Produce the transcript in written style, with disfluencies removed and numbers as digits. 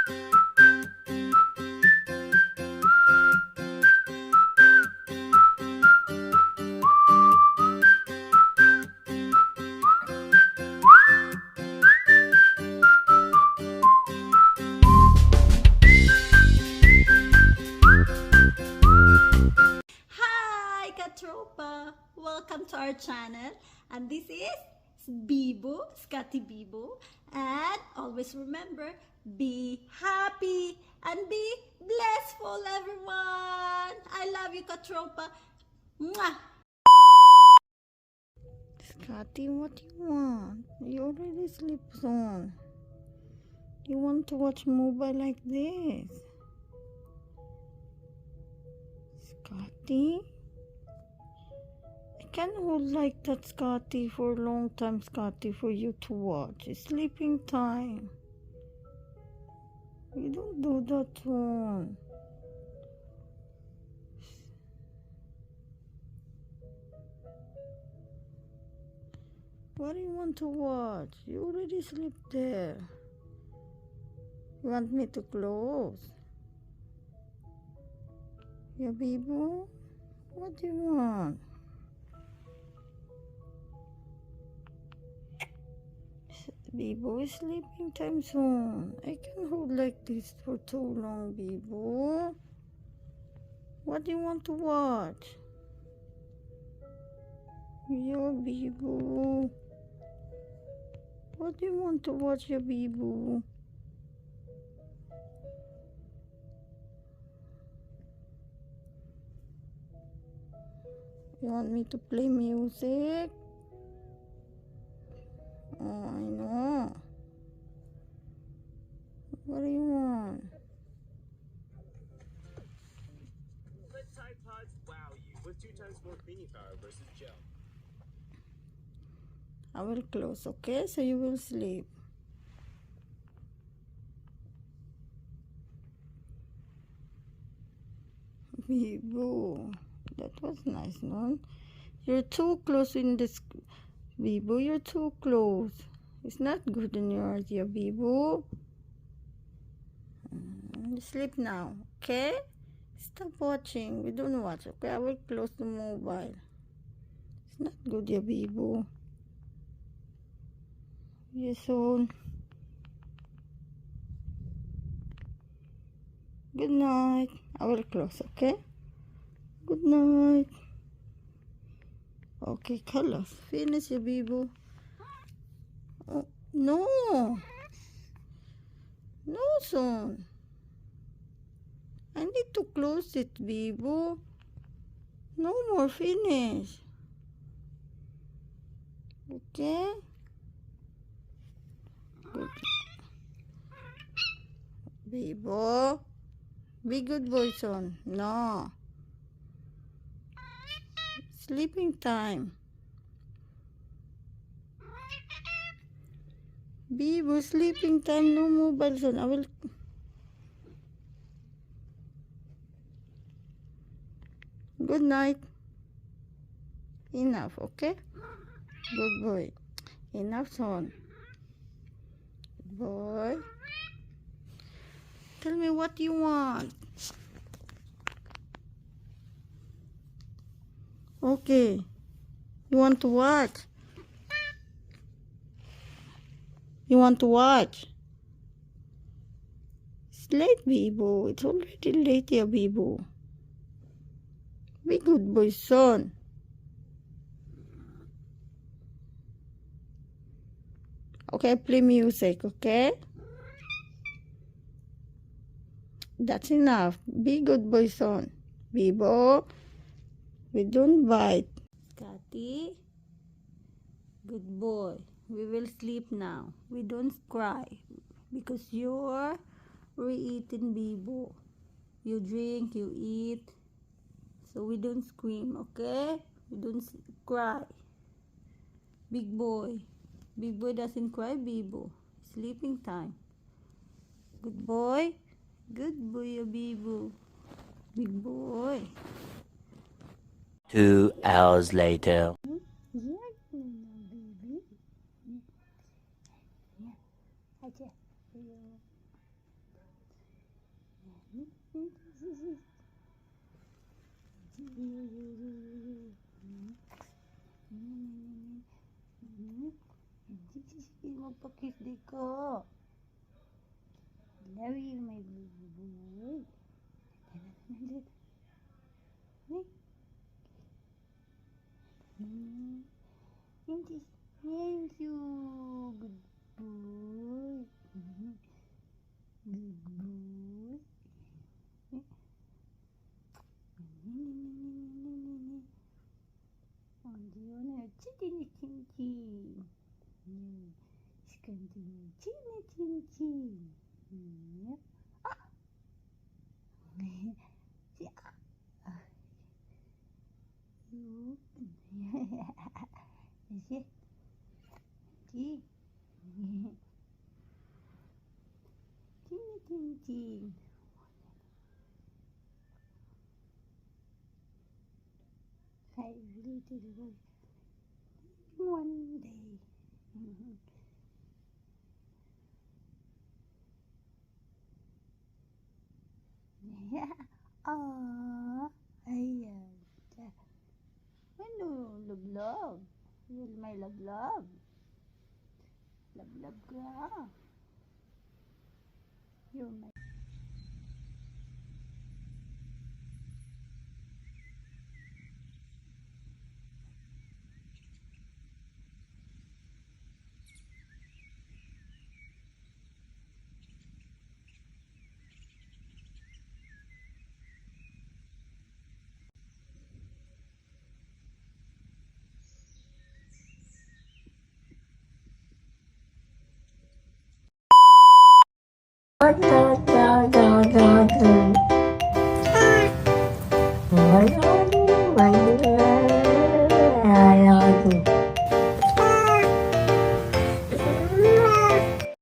Hi, Katropa! Welcome to our channel. And this is Bibo, Scotty Bibo. And always remember, be happy and be blessful, everyone. I love you, Katropa. Mwah! Scotty, what do you want? You already sleep soon. You want to watch mobile like this? Scotty? I can't hold like that, Scotty, for a long time, Scotty, for you to watch. It's sleeping time. You don't do that one. What do you want to watch? You already sleep there. You want me to close? Yeah, Bibo? What do you want? Bibo, it's sleeping time soon. I can't hold like this for too long, Bibo. What do you want to watch? Yeah, Bibo. What do you want to watch, yeah, Bibo? You want me to play music? Oh, I know. What do you want? Let Tide Pods wow you with 2 times more cleaning power versus gel. I will close, okay? So you will sleep. Bibo, that was nice, no? You're too close in this, Bibo. You're too close. It's not good in your idea, Bibo. Sleep now, okay? Stop watching. We don't watch, okay? I will close the mobile. It's not good, yeah, Bibo. Yes, soon. Good night. I will close, okay? Good night. Okay, colors. Finish, yeah, Bibo. Oh, no. No, son. I need to close it, Bibo. No more, finish. Okay? Good. Bibo. Be good boy, son. No. Sleeping time. Bibo, sleeping time. No mobile, son. I will... Good night. Enough, okay? Good boy. Enough, son. Good boy. Tell me what you want. Okay. You want to watch? You want to watch? It's late, Bibo. It's already late, yeah, Bibo. Be good boy, son. Okay, play music, okay? That's enough. Be good boy, son. Bibo, we don't bite. Scotty, good boy. We will sleep now. We don't cry because you're re-eating, Bibo. You drink, you eat, so we don't scream, okay? We don't cry. Big boy. Big boy doesn't cry, Bibo. Sleeping time. Good boy. Good boy, Bibo. Big boy. 2 hours later. Yeah, baby. Yeah. Magpa-kiss di ko. Love you, my boy. Thank you. Good boy. Good boy. Andiamo cini cini. Scandini cini cini cini. Chin. I really did it one day. Yeah. Ayan. Ano, love. You're my love. Love ka. You're my Da da da da